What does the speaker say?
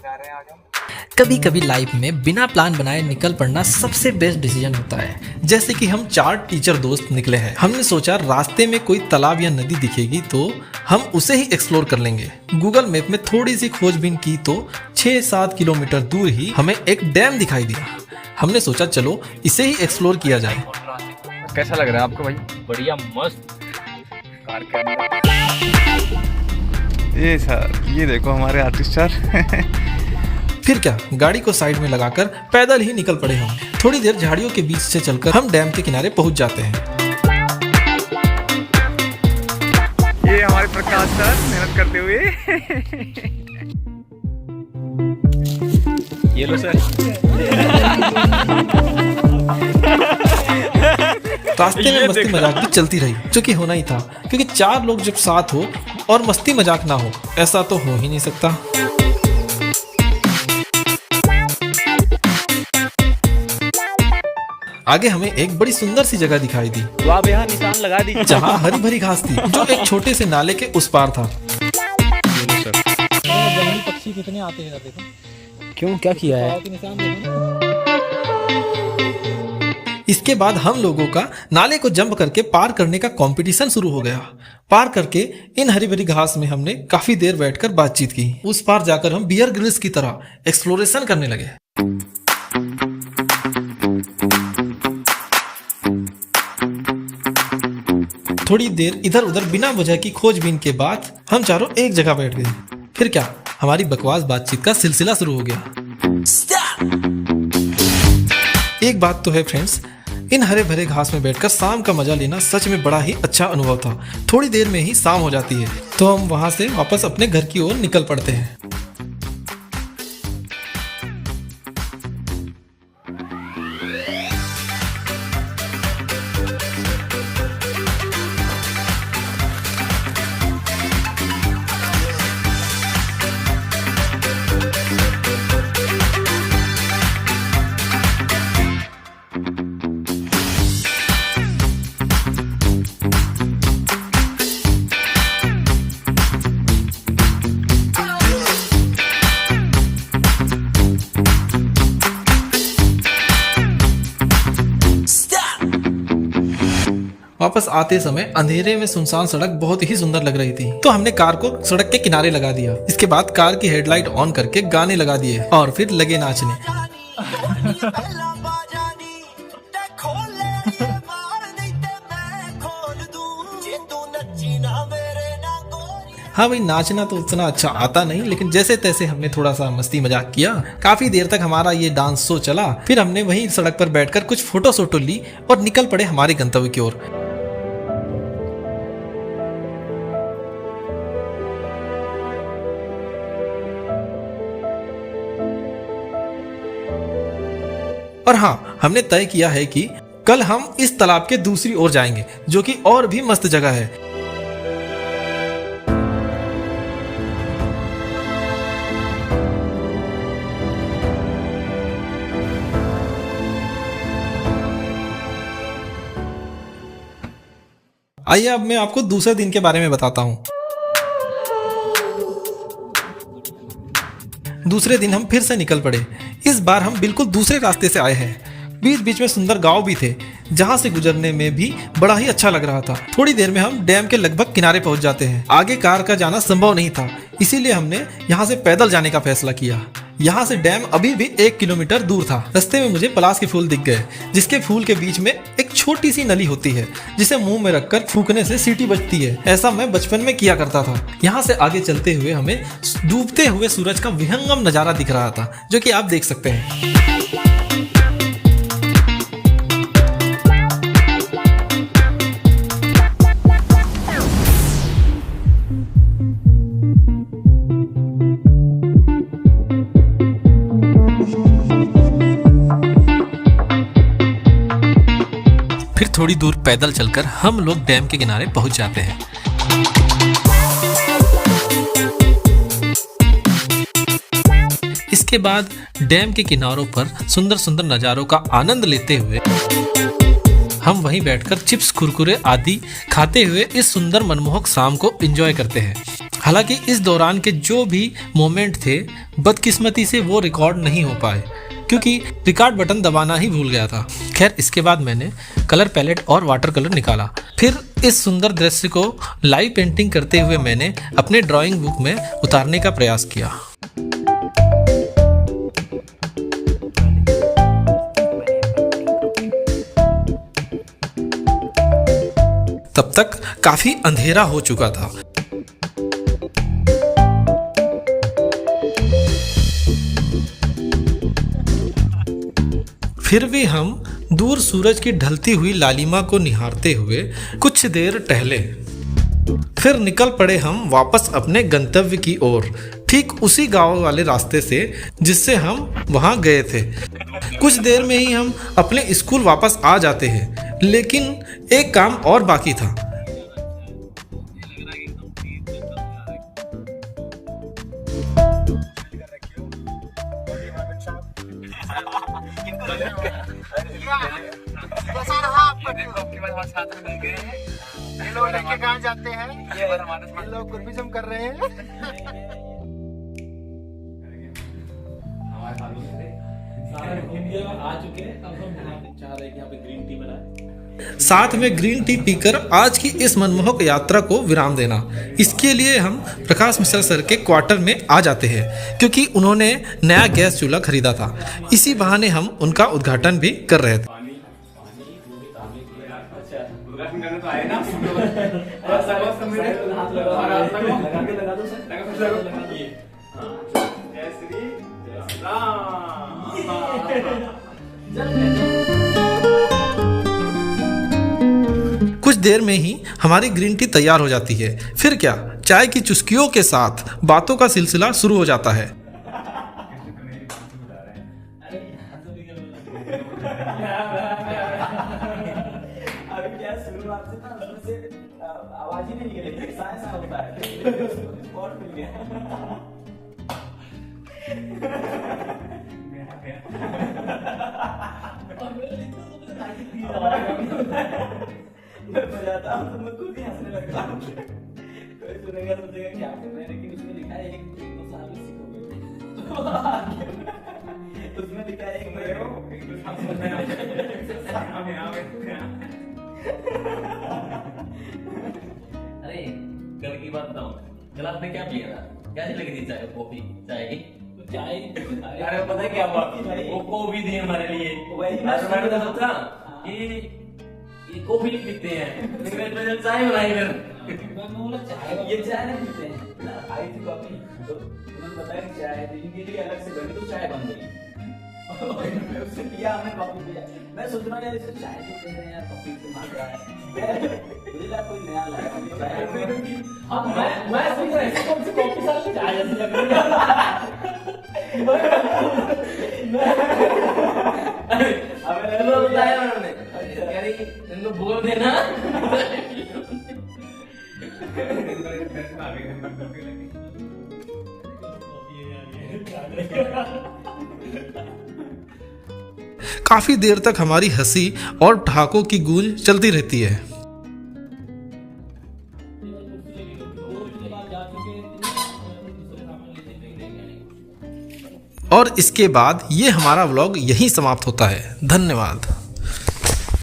जा रहे हैं आज हम। कभी कभी लाइफ में बिना प्लान बनाए निकल पड़ना सबसे बेस्ट डिसीजन होता है। जैसे कि हम 4 टीचर दोस्त निकले हैं। हमने सोचा रास्ते में कोई तालाब या नदी दिखेगी तो हम उसे ही एक्सप्लोर कर लेंगे। गूगल मैप में थोड़ी सी खोजबीन की तो 6-7 किलोमीटर दूर ही हमें एक डैम दिखाई दिया। हमने सोचा चलो इसे ही एक्सप्लोर किया जाए। कैसा लग रहा है आपको भाई? बढ़िया मस्त। कार के अंदर ये सर, ये देखो हमारे आर्टिस्ट सर। फिर क्या, गाड़ी को साइड में लगाकर पैदल ही निकल पड़े हम। थोड़ी देर झाड़ियों के बीच से चलकर हम डैम के किनारे पहुंच जाते हैं। ये हमारे प्रकाश सर मेहनत करते हुए। ये लो सर। रास्ते में मस्ती मजाक भी चलती रही, जो कि होना ही था, क्योंकि 4 लोग जब साथ हो और मस्ती मजाक ना हो, ऐसा तो हो ही नहीं सकता। आगे हमें एक बड़ी सुंदर सी जगह दिखाई दी। तो आप यहाँ निशान लगा दीजिए जहाँ हरी भरी घास थी, जो एक छोटे से नाले के उस पार था। जंगली पक्षी कितने आते हैं देखो। क्यों, क्या किया है? निशान देखो। इसके बाद हम लोगों का नाले को जंप करके पार करने का कंपटीशन शुरू हो गया। पार करके इन हरी भरी घास में हमने काफी देर बैठकर बातचीत की। उस पार जाकर हम बियर ग्रिल्स की तरह एक्सप्लोरेशन करने लगे। थोड़ी देर इधर उधर बिना वजह की खोजबीन के बाद हम चारों एक जगह बैठ गए। फिर क्या, हमारी बकवास बातचीत का सिलसिला शुरू हो गया। एक बात तो है फ्रेंड्स, इन हरे भरे घास में बैठकर शाम का मजा लेना सच में बड़ा ही अच्छा अनुभव था। थोड़ी देर में ही शाम हो जाती है तो हम वहां से वापस अपने घर की ओर निकल पड़ते हैं। वापस आते समय अंधेरे में सुनसान सड़क बहुत ही सुंदर लग रही थी, तो हमने कार को सड़क के किनारे लगा दिया। इसके बाद कार की हेडलाइट ऑन करके गाने लगा दिए और फिर लगे नाचने। हाँ भाई, नाचना तो उतना अच्छा आता नहीं, लेकिन जैसे तैसे हमने थोड़ा सा मस्ती मजाक किया। काफी देर तक हमारा ये डांस शो चला। फिर हमने वहीं सड़क पर बैठकर कुछ फोटो ली और निकल पड़े हमारे गंतव्य की ओर। और हाँ, हमने तय किया है कि कल हम इस तालाब के दूसरी ओर जाएंगे, जो कि और भी मस्त जगह है। आइए अब मैं आपको दूसरे दिन के बारे में बताता हूँ। दूसरे दिन हम फिर से निकल पड़े। इस बार हम बिल्कुल दूसरे रास्ते से आए हैं। बीच बीच में सुंदर गांव भी थे, जहां से गुजरने में भी बड़ा ही अच्छा लग रहा था। थोड़ी देर में हम डैम के लगभग किनारे पहुंच जाते हैं। आगे कार का जाना संभव नहीं था, इसीलिए हमने यहाँ से पैदल जाने का फैसला किया। यहाँ से डैम अभी भी 1 किलोमीटर दूर था। रास्ते में मुझे पलाश के फूल दिख गए, जिसके फूल के बीच में एक छोटी सी नली होती है, जिसे मुंह में रखकर फूकने से सीटी बजती है। ऐसा मैं बचपन में किया करता था। यहाँ से आगे चलते हुए हमें डूबते हुए सूरज का विहंगम नजारा दिख रहा था, जो कि आप देख सकते हैं। फिर थोड़ी दूर पैदल चलकर हम लोग डैम के किनारे पहुंच जाते हैं। इसके बाद डैम के किनारों पर सुंदर सुंदर नज़ारों का आनंद लेते हुए हम वहीं बैठकर चिप्स कुरकुरे आदि खाते हुए इस सुंदर मनमोहक शाम को एंजॉय करते हैं। हालांकि इस दौरान के जो भी मोमेंट थे बदकिस्मती से वो रिकॉर्ड नहीं हो पाए क्योंकि रिकॉर्ड बटन दबाना ही भूल गया था। खैर इसके बाद मैंने कलर पैलेट और वाटर कलर निकाला। फिर इस सुंदर दृश्य को लाइव पेंटिंग करते हुए मैंने अपने ड्राइंग बुक में उतारने का प्रयास किया। तब तक काफी अंधेरा हो चुका था। फिर भी हम दूर सूरज की ढलती हुई लालिमा को निहारते हुए कुछ देर टहले। फिर निकल पड़े हम वापस अपने गंतव्य की ओर, ठीक उसी गांव वाले रास्ते से जिससे हम वहां गए थे। कुछ देर में ही हम अपने स्कूल वापस आ जाते हैं, लेकिन एक काम और बाकी था। ये लोग लेके कहाँ जाते हैं? ये लोग टूरिज्म कर रहे हैं। आ चुके हैं, अब हम चाह रहे हैं कि यहाँ पे ग्रीन टी बनाए। साथ में ग्रीन टी पीकर आज की इस मनमोहक यात्रा को विराम देना। इसके लिए हम प्रकाश मिश्रा सर के क्वार्टर में आ जाते हैं क्योंकि उन्होंने नया गैस चूल्हा खरीदा था। इसी बहाने हम उनका उद्घाटन भी कर रहे थे। कुछ देर में ही हमारी ग्रीन टी तैयार हो जाती है। फिर क्या, चाय की चुस्कियों के साथ बातों का सिलसिला शुरू हो जाता है। आवाज ही नहीं निकलेगी, ऐसा होता है। स्पॉट मिल गया। मैं जाता हूँ तो मैं खुद ही हंसने लगता हूँ। कोई सुनेगा तो सोचेगा क्या कर रहे हैं, लेकिन उसमें लिखा है 1-2 साल में सीखोगे। उसमें लिखा है 1-2 अरे कल की बात बताऊं, कल आपने क्या पिया था? कैसी लगी थी चाय? कॉफी चाय की? चाय अरे पता है क्या हुआ, वो कॉफी थी हमारे लिए। मैंने तो सोचा कि ये कॉफी पीते हैं, लेकिन मैंने चाय बनाई। फिर ये चाय नहीं पीते हैं। आई थी कॉफी तो उन्होंने बताया कि चाय इनके लिए अलग से बनी, तो चाय बन गई। उससे पिया, हमने कॉफी पिया। मैं सोच रहा हूँ यार इसको चाय पीते हैं या कॉफी से मार रहा है। मुझे लगा कोई नया लाया है चाय। अब मैं सोच रहा हूँ कौन सी कॉफी साल में चाय जैसी लग रही है। अब बताया उन्होंने, कह रही इनको बोल देना। काफी देर तक हमारी हंसी और ठहाकों की गूंज चलती रहती है। और इसके बाद ये हमारा व्लॉग यहीं समाप्त होता है। धन्यवाद।